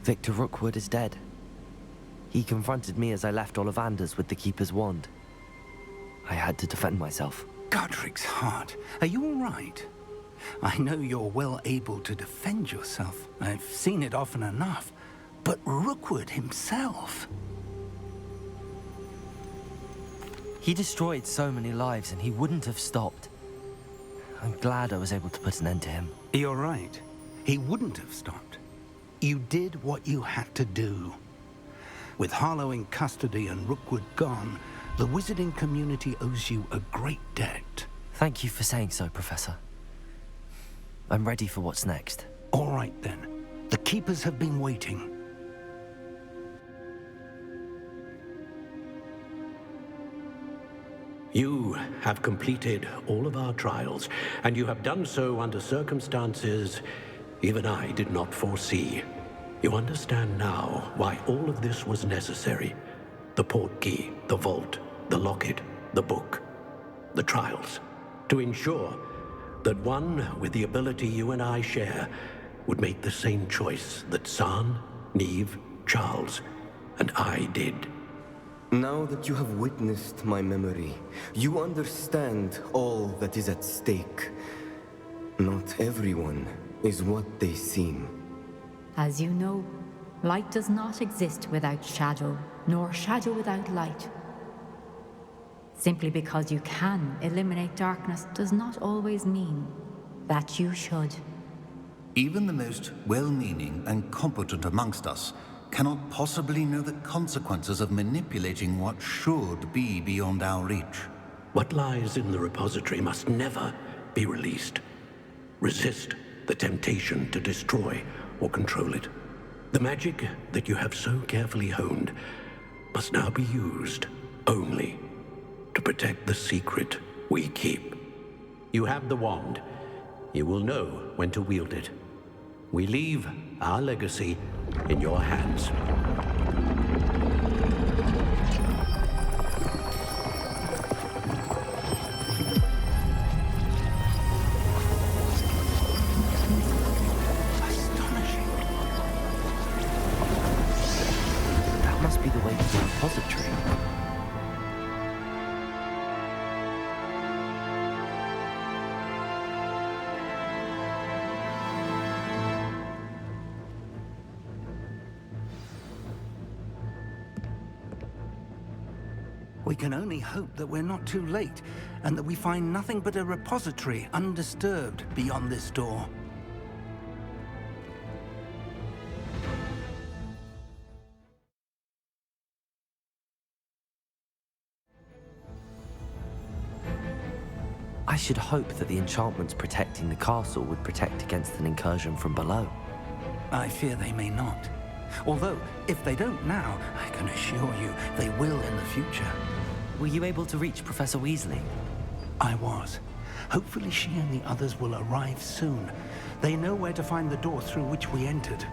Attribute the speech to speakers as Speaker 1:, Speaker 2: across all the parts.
Speaker 1: Victor Rookwood is dead. He confronted me as I left Ollivander's with the Keeper's wand. I had to defend myself.
Speaker 2: Godric's heart, are you all right? I know you're well able to defend yourself. I've seen it often enough. But Rookwood himself...
Speaker 1: He destroyed so many lives and he wouldn't have stopped. I'm glad I was able to put an end to him.
Speaker 2: You're right. He wouldn't have stopped. You did what you had to do. With Harlow in custody and Rookwood gone, the wizarding community owes you a great debt.
Speaker 1: Thank you for saying so, Professor. I'm ready for what's next.
Speaker 2: All right, then. The Keepers have been waiting.
Speaker 3: You have completed all of our trials, and you have done so under circumstances even I did not foresee. You understand now why all of this was necessary. The portkey, the vault, the locket, the book, the trials. To ensure that one with the ability you and I share would make the same choice that San, Neve, Charles, and I did.
Speaker 4: Now that you have witnessed my memory, you understand all that is at stake. Not everyone is what they seem.
Speaker 5: As you know, light does not exist without shadow, nor shadow without light. Simply because you can eliminate darkness does not always mean that you should.
Speaker 6: Even the most well-meaning and competent amongst us cannot possibly know the consequences of manipulating what should be beyond our reach.
Speaker 3: What lies in the repository must never be released. Resist the temptation to destroy or control it. The magic that you have so carefully honed must now be used only to protect the secret we keep. You have the wand. You will know when to wield it. We leave our legacy in your hands.
Speaker 2: Astonishing.
Speaker 1: That must be the way to the repository.
Speaker 2: We can only hope that we're not too late, and that we find nothing but a repository undisturbed beyond this door.
Speaker 1: I should hope that the enchantments protecting the castle would protect against an incursion from below.
Speaker 2: I fear they may not. Although, if they don't now, I can assure you they will in the future.
Speaker 1: Were you able to reach Professor Weasley?
Speaker 2: I was. Hopefully she and the others will arrive soon. They know where to find the door through which we entered.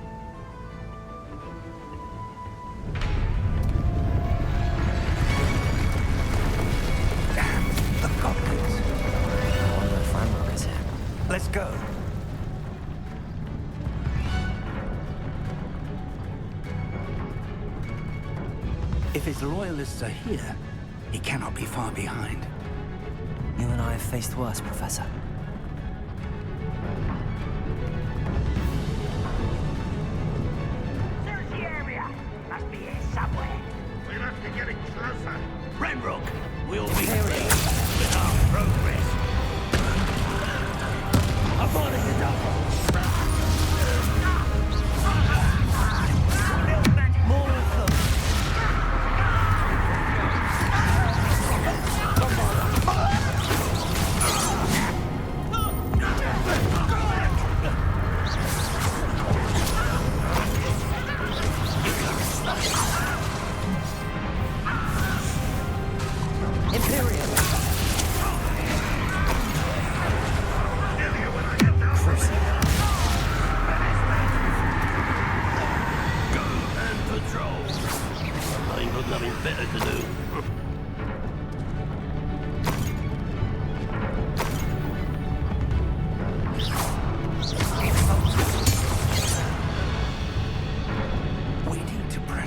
Speaker 2: Damn, the goblins.
Speaker 1: No wonder Franrock is here.
Speaker 2: Let's go. If his loyalists are here, he cannot be far behind.
Speaker 1: You and I have faced worse, Professor.
Speaker 7: There's the area. Must be here somewhere.
Speaker 8: We must be getting closer.
Speaker 7: Renrock, we'll be pleased with our progress. I'm following you down. More of them.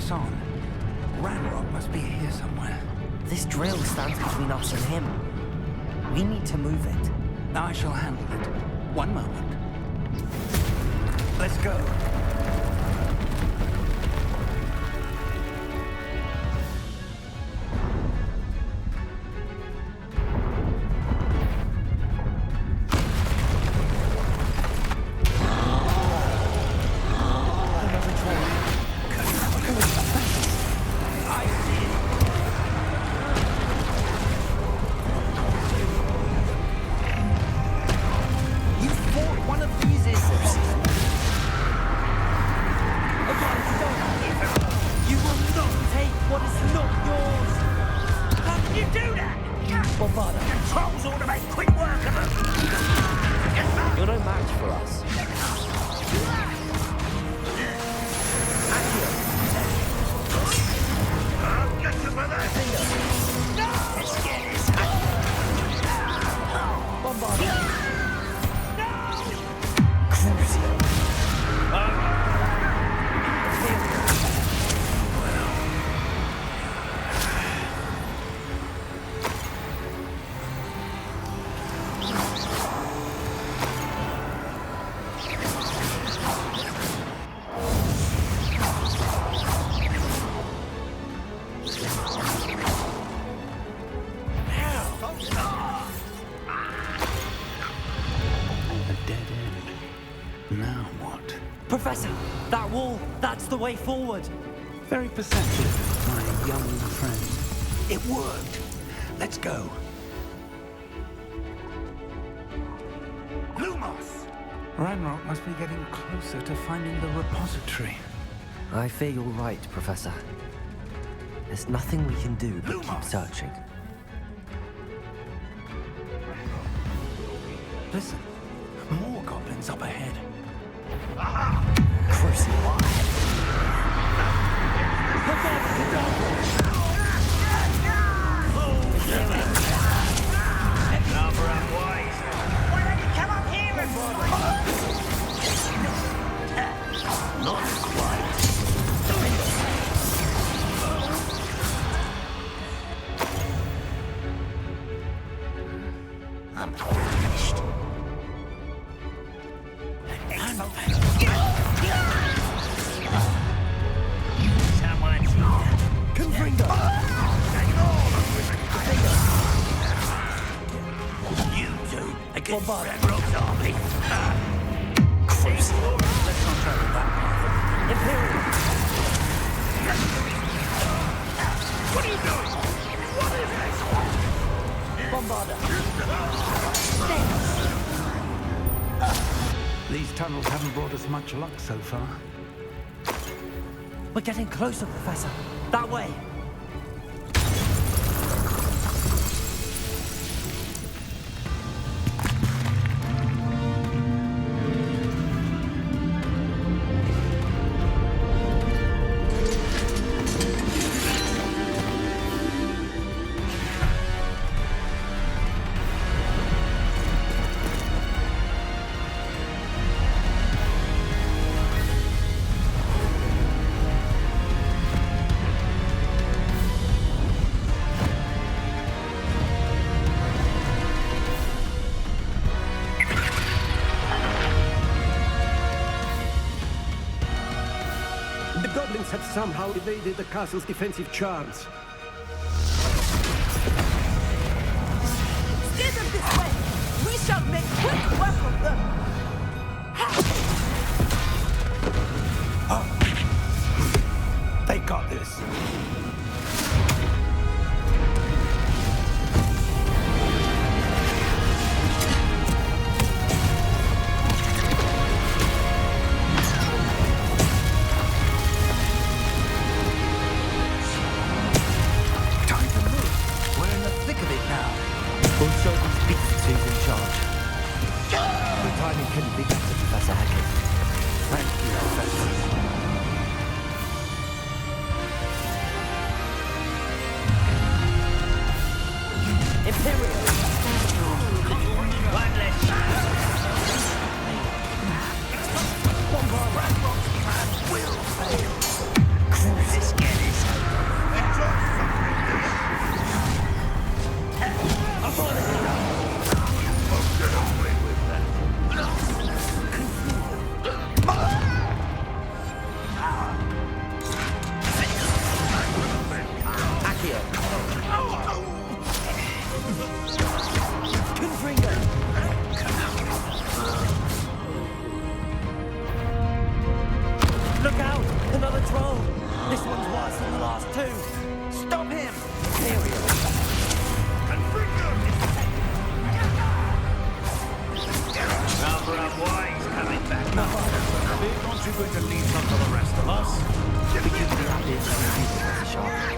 Speaker 2: us on. Ranrock must be here somewhere.
Speaker 1: This drill stands between us and him. We need to move it.
Speaker 2: I shall handle it. One moment. Let's go.
Speaker 1: Professor, that wall, that's the way forward.
Speaker 2: Very perceptive, my young friend. It worked. Let's go. Lumos! Ranrock must be getting closer to finding the repository.
Speaker 1: I fear you're right, Professor. There's nothing we can do but keep searching.
Speaker 2: Listen, more goblins up ahead.
Speaker 1: Crucible.
Speaker 7: Why don't you come up here and not quite. I'm finished. Someone's here.
Speaker 1: Confringo!
Speaker 7: You two against Ranrock's army.
Speaker 2: Let's not travel that path.
Speaker 1: Imperial!
Speaker 7: What are you doing? What is this?
Speaker 1: Bombarder!
Speaker 2: These tunnels haven't brought us much luck so far.
Speaker 1: We're getting closer, Professor. That way!
Speaker 9: The goblins have somehow evaded the castle's defensive charms.
Speaker 10: Steer them this way! We shall make quick work of them!
Speaker 2: They got this.
Speaker 1: We'll show these beasts who's in charge. The timing couldn't be better, Professor Hackett.
Speaker 2: Thank you, Professor.
Speaker 1: Imperial!
Speaker 7: One less chance. Will fail. This
Speaker 1: too! Stop him!
Speaker 7: Now for our boys coming back. Aren't you going to leave some for the rest of us?
Speaker 1: We could be out there as a shot.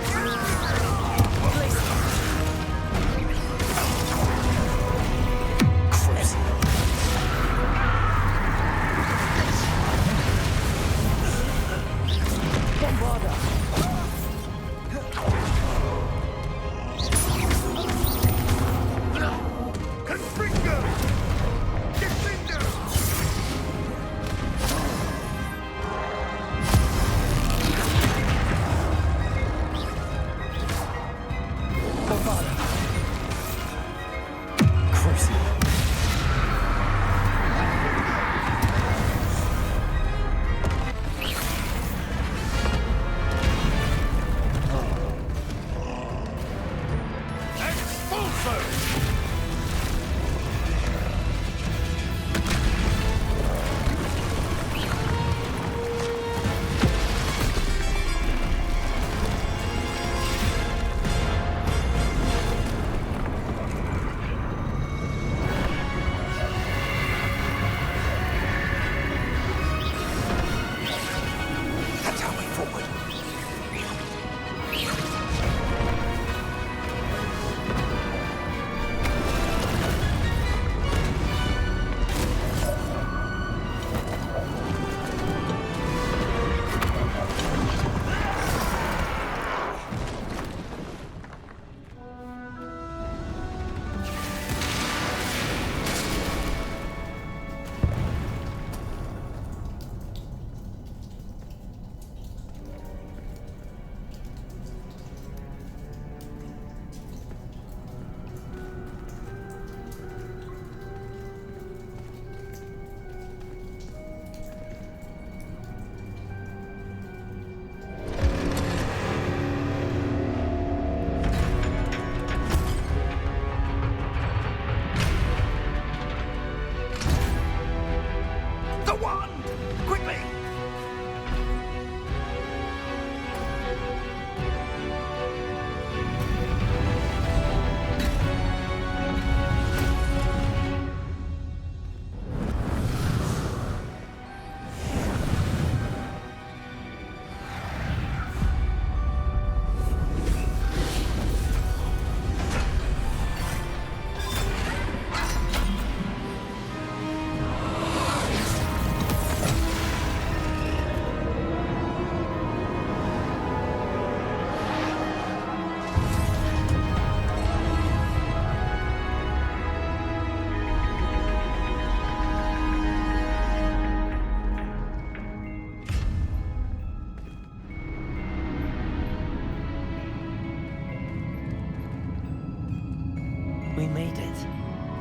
Speaker 1: We made it.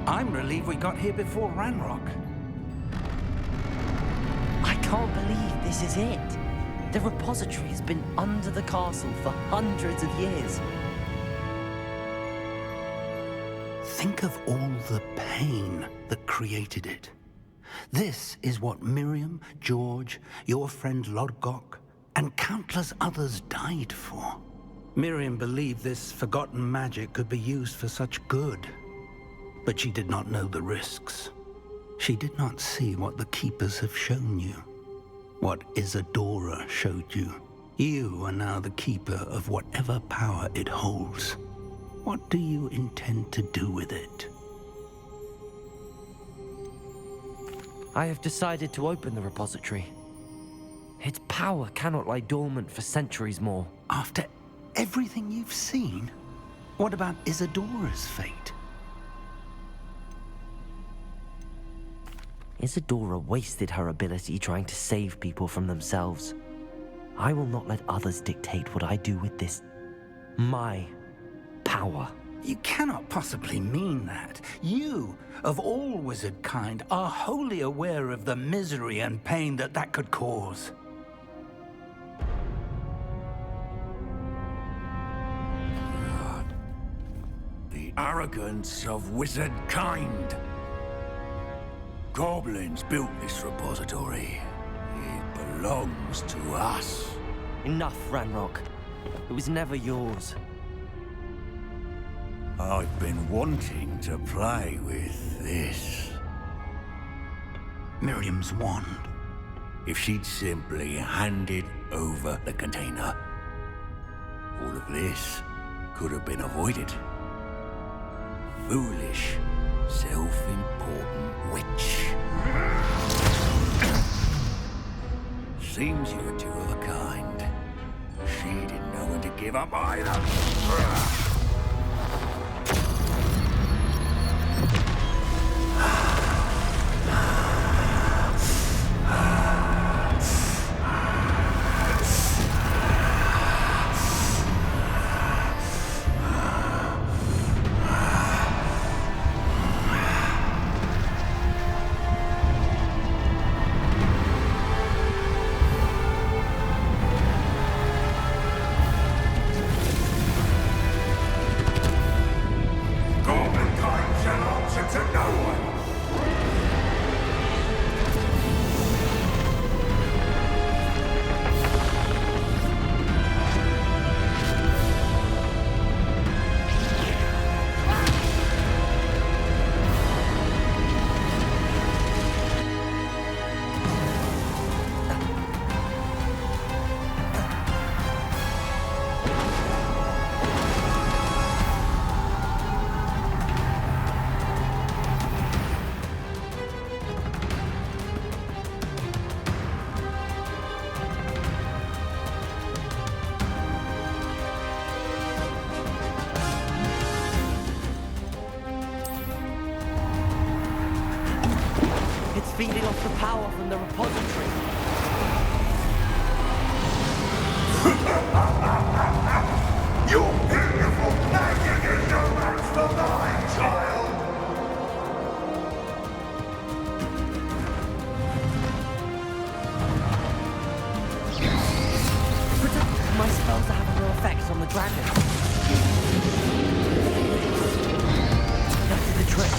Speaker 2: I'm relieved we got here before Ranrock.
Speaker 1: I can't believe this is it. The repository has been under the castle for hundreds of years.
Speaker 2: Think of all the pain that created it. This is what Miriam, George, your friend Lodgok, and countless others died for. Miriam believed this forgotten magic could be used for such good, but she did not know the risks. She did not see what the Keepers have shown you, what Isadora showed you. You are now the Keeper of whatever power it holds. What do you intend to do with it?
Speaker 1: I have decided to open the repository. Its power cannot lie dormant for centuries more.
Speaker 2: After everything you've seen, what about Isadora's fate?
Speaker 1: Isadora wasted her ability trying to save people from themselves. I will not let others dictate what I do with this. My power.
Speaker 2: You cannot possibly mean that. You, of all wizard kind, are wholly aware of the misery and pain that could cause.
Speaker 7: The arrogance of wizard kind. Goblins built this repository. It belongs to us.
Speaker 1: Enough, Ranrock. It was never yours.
Speaker 7: I've been wanting to play with this.
Speaker 2: Miriam's wand.
Speaker 7: If she'd simply handed over the container, all of this could have been avoided. Foolish, self-important witch. Seems you were two of a kind. She didn't know when to give up either.
Speaker 1: Feeding off the power from the repository.
Speaker 8: Your beautiful magic is no match for mine, child!
Speaker 1: My spells are having no effects on the dragon. That's the trick.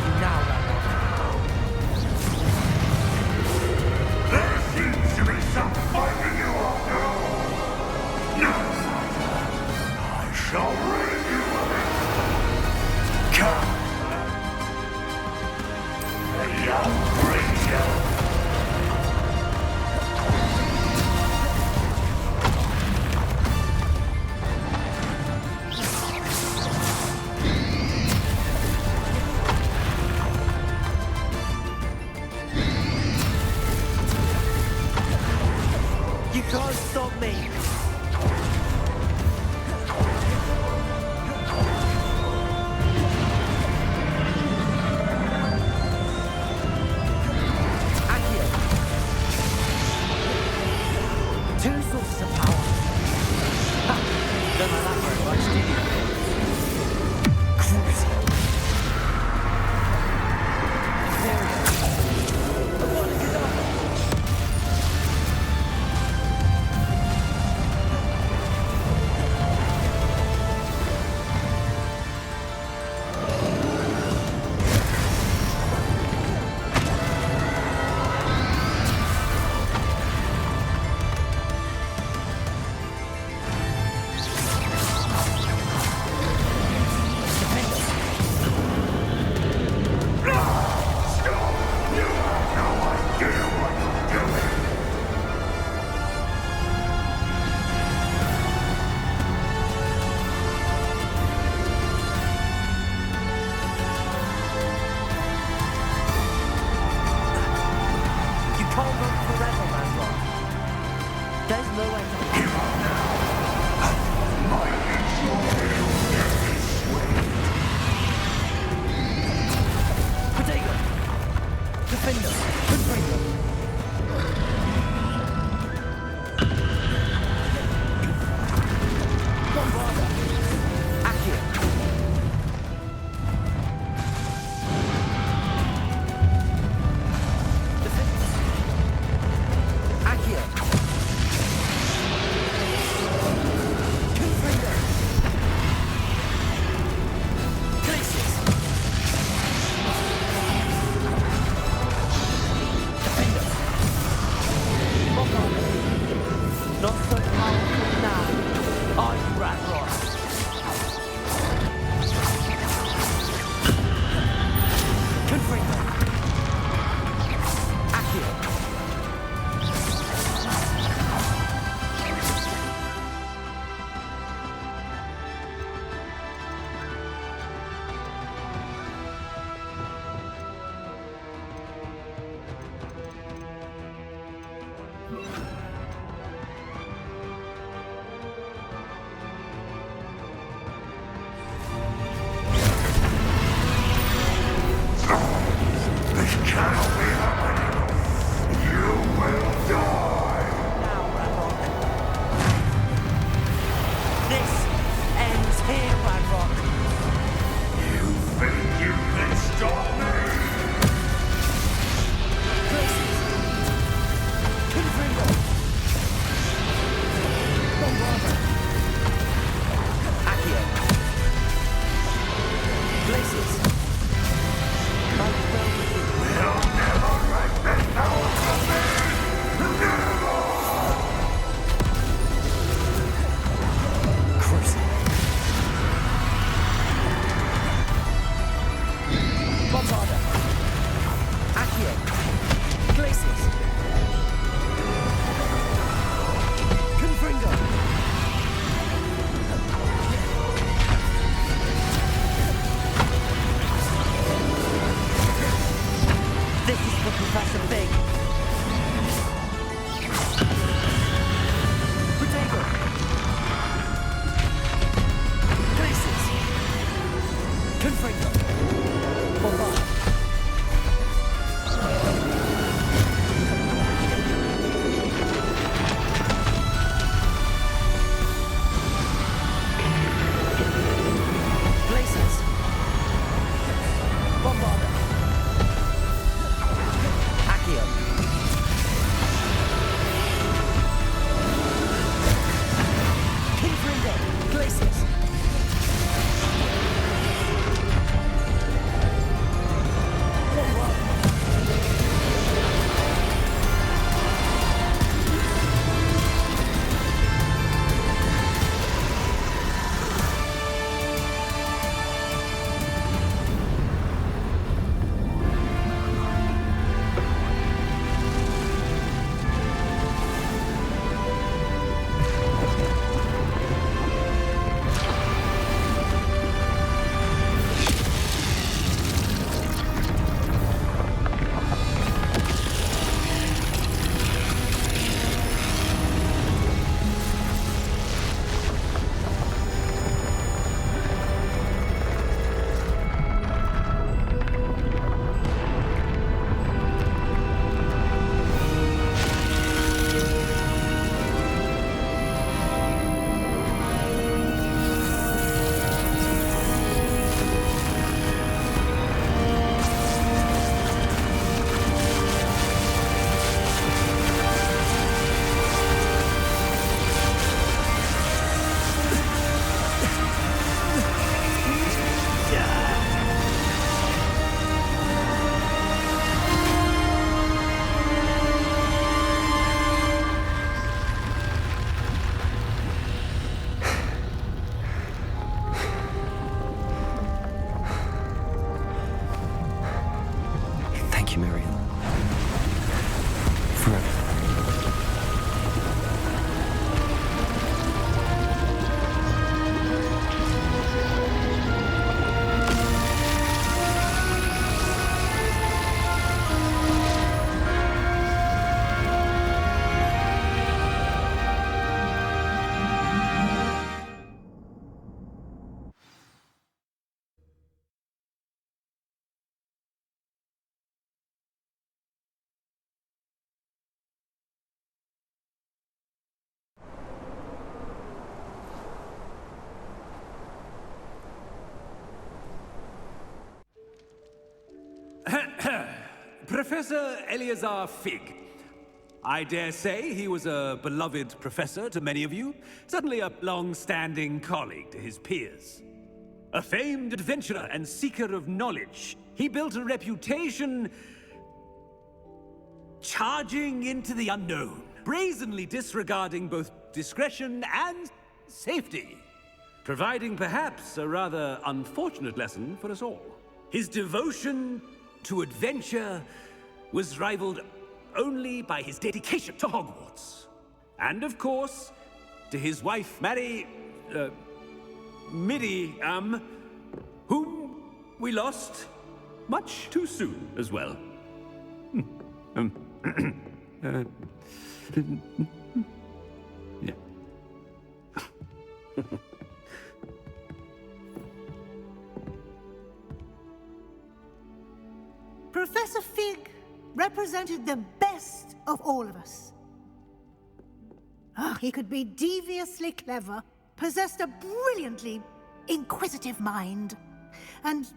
Speaker 1: You now run.
Speaker 8: There seems to be some fighting you after all. No! I shall rid you of it! Come! The young creature!
Speaker 10: plan, Rock.
Speaker 8: You think you can stop me?
Speaker 10: Places. Confringo. Bombarda. Accio. Places.
Speaker 8: You'll never wreck this power from me! Never!
Speaker 1: Cruising.
Speaker 10: Bombarda. Accio. Places. Confringo.
Speaker 1: This is for Professor Fig.
Speaker 10: Potato. Places. Confringo. Bombarda. Places. Bombarda. Accio. Confringo. Places.
Speaker 1: Thank you, Miriam. For everything.
Speaker 11: Professor Eleazar Fig. I dare say he was a beloved professor to many of you, certainly a long-standing colleague to his peers. A famed adventurer and seeker of knowledge, he built a reputation charging into the unknown, brazenly disregarding both discretion and safety, providing perhaps a rather unfortunate lesson for us all. His devotion to adventure was rivaled only by his dedication to Hogwarts. And of course, to his wife, Midi, whom we lost much too soon as well. Yeah.
Speaker 12: Professor Fig represented the best of all of us. He could be deviously clever, possessed a brilliantly inquisitive mind, and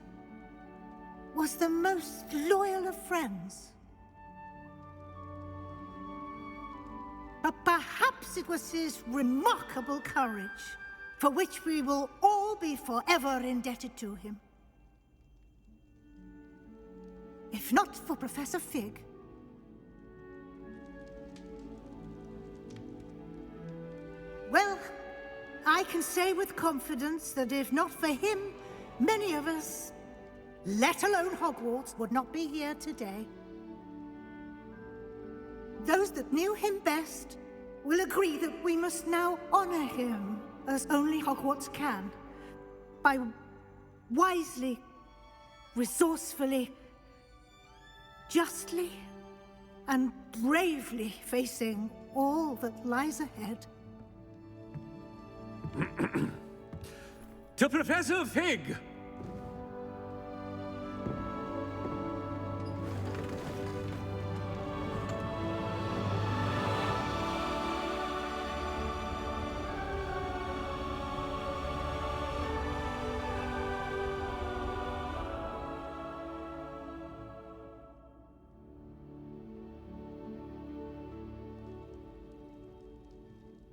Speaker 12: was the most loyal of friends. But perhaps it was his remarkable courage, for which we will all be forever indebted to him. If not for Professor Fig, well, I can say with confidence that if not for him, many of us, let alone Hogwarts, would not be here today. Those that knew him best will agree that we must now honor him as only Hogwarts can, by wisely, resourcefully, justly, and bravely facing all that lies ahead.
Speaker 11: To Professor Fig!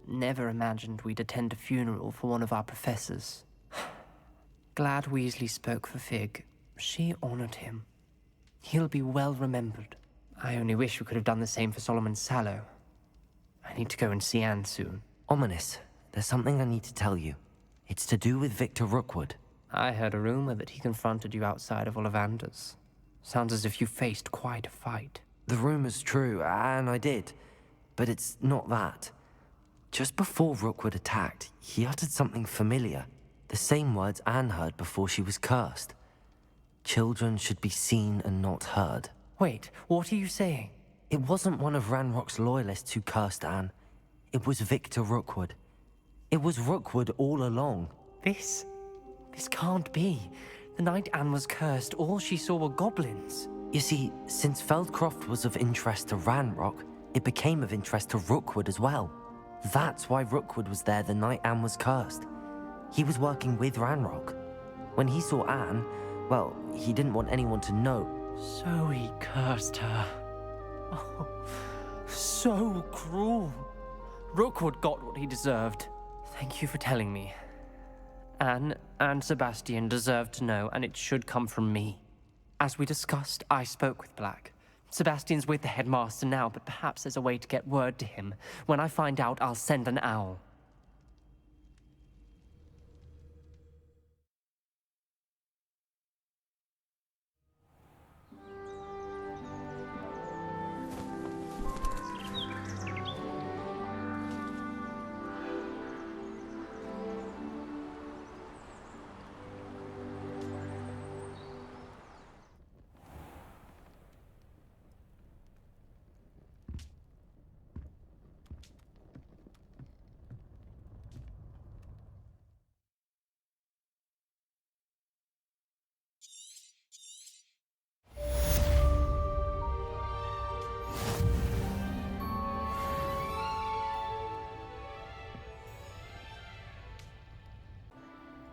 Speaker 13: Never imagined we'd attend a funeral for one of our professors. Glad Weasley spoke for Fig. She honored him. He'll be well remembered. I only wish we could have done the same for Solomon Sallow. I need to go and see Anne soon.
Speaker 1: Ominous, there's something I need to tell you. It's to do with Victor Rookwood.
Speaker 13: I heard a rumor that he confronted you outside of Ollivander's. Sounds as if you faced quite a fight.
Speaker 1: The rumor's true, and I did. But it's not that. Just before Rookwood attacked, he uttered something familiar. The same words Anne heard before she was cursed. Children should be seen and not heard.
Speaker 13: Wait, what are you saying?
Speaker 1: It wasn't one of Ranrock's loyalists who cursed Anne. It was Victor Rookwood. It was Rookwood all along.
Speaker 13: This can't be. The night Anne was cursed, all she saw were goblins.
Speaker 1: You see, since Feldcroft was of interest to Ranrock, it became of interest to Rookwood as well. That's why Rookwood was there the night Anne was cursed. He was working with Ranrock. When he saw Anne, well, he didn't want anyone to know.
Speaker 13: So he cursed her. Oh, so cruel. Rookwood got what he deserved. Thank you for telling me. Anne and Sebastian deserve to know, and it should come from me. As we discussed, I spoke with Black. Sebastian's with the headmaster now, but perhaps there's a way to get word to him. When I find out, I'll send an owl.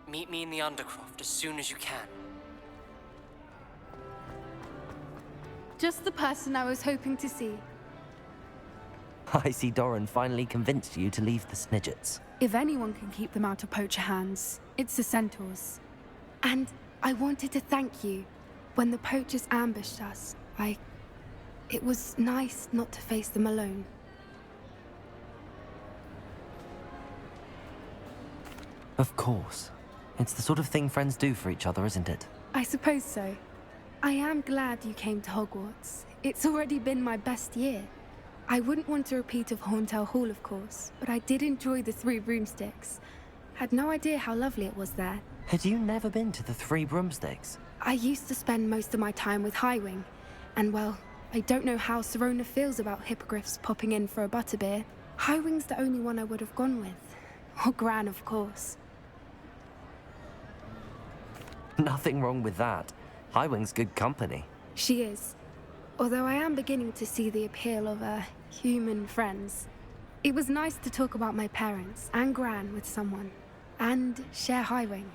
Speaker 13: Meet me in the Undercroft as soon as you can.
Speaker 14: Just the person I was hoping to see.
Speaker 1: I see Doran finally convinced you to leave the Snidgets.
Speaker 14: If anyone can keep them out of poacher hands, it's the Centaurs. And I wanted to thank you. When the poachers ambushed us, it was nice not to face them alone.
Speaker 1: Of course. It's the sort of thing friends do for each other, isn't it?
Speaker 14: I suppose so. I am glad you came to Hogwarts. It's already been my best year. I wouldn't want a repeat of Horntail Hall, of course, but I did enjoy the Three Broomsticks. Had no idea how lovely it was there.
Speaker 1: Had you never been to the Three Broomsticks?
Speaker 14: I used to spend most of my time with Highwing, and well, I don't know how Serona feels about hippogriffs popping in for a butterbeer. Highwing's the only one I would have gone with. Or Gran, of course.
Speaker 1: Nothing wrong with that. Highwing's good company.
Speaker 14: She is. Although I am beginning to see the appeal of human friends. It was nice to talk about my parents and Gran with someone. And share Highwing.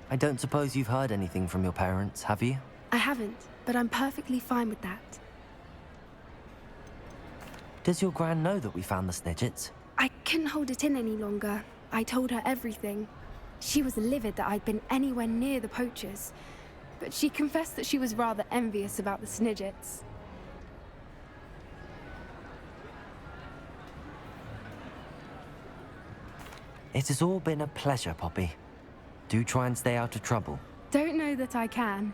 Speaker 1: I don't suppose you've heard anything from your parents, have you?
Speaker 14: I haven't, but I'm perfectly fine with that.
Speaker 1: Does your gran know that we found the Snidgets?
Speaker 14: I couldn't hold it in any longer. I told her everything. She was livid that I'd been anywhere near the poachers, but she confessed that she was rather envious about the Snidgets.
Speaker 1: It has all been a pleasure, Poppy. Do try and stay out of trouble.
Speaker 14: Don't know that I can.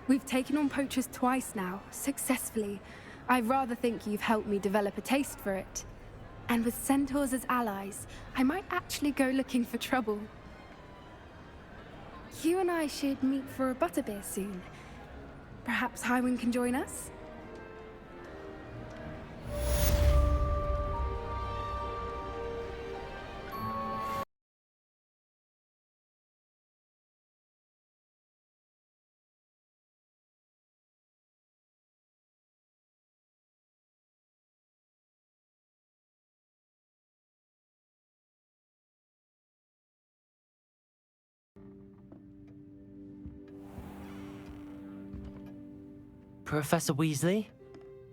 Speaker 14: We've taken on poachers twice now, successfully. I rather think you've helped me develop a taste for it. And with centaurs as allies, I might actually go looking for trouble. You and I should meet for a butterbeer soon. Perhaps Highwind can join us?
Speaker 1: Professor Weasley?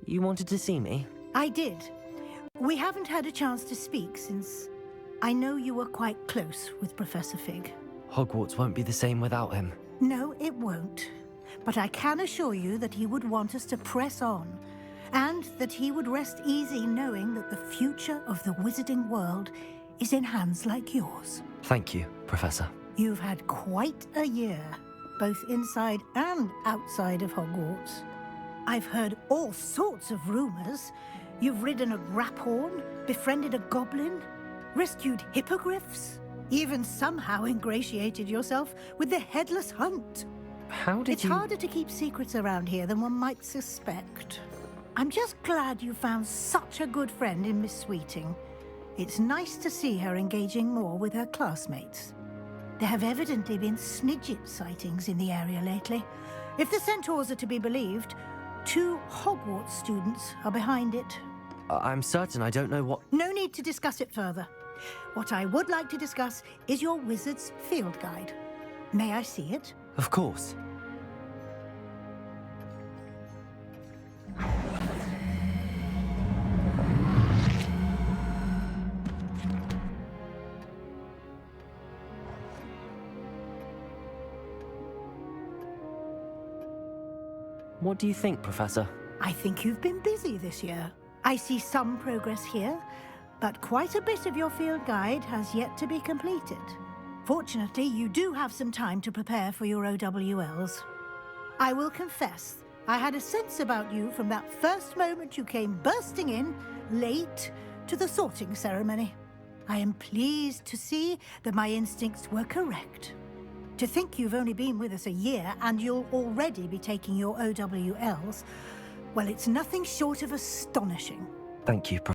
Speaker 1: You wanted to see me?
Speaker 12: I did. We haven't had a chance to speak since I know you were quite close with Professor Fig.
Speaker 1: Hogwarts won't be the same without him.
Speaker 12: No, it won't. But I can assure you that he would want us to press on, and that he would rest easy knowing that the future of the wizarding world is in hands like yours.
Speaker 1: Thank you, Professor.
Speaker 12: You've had quite a year, both inside and outside of Hogwarts. I've heard all sorts of rumors. You've ridden a graphorn, befriended a goblin, rescued hippogriffs, even somehow ingratiated yourself with the Headless Hunt.
Speaker 1: How did
Speaker 12: It's harder to keep secrets around here than one might suspect. I'm just glad you found such a good friend in Miss Sweeting. It's nice to see her engaging more with her classmates. There have evidently been Snidget sightings in the area lately. If the centaurs are to be believed, 2 Hogwarts students are behind it.
Speaker 1: I'm certain I don't know what...
Speaker 12: No need to discuss it further. What I would like to discuss is your wizard's field guide. May I see it?
Speaker 1: Of course. What do you think, Professor?
Speaker 12: I think you've been busy this year. I see some progress here, but quite a bit of your field guide has yet to be completed. Fortunately, you do have some time to prepare for your OWLs. I will confess, I had a sense about you from that first moment you came bursting in, late, to the sorting ceremony. I am pleased to see that my instincts were correct. To think you've only been with us a year and you'll already be taking your OWLs, well, it's nothing short of astonishing.
Speaker 1: Thank you, Professor.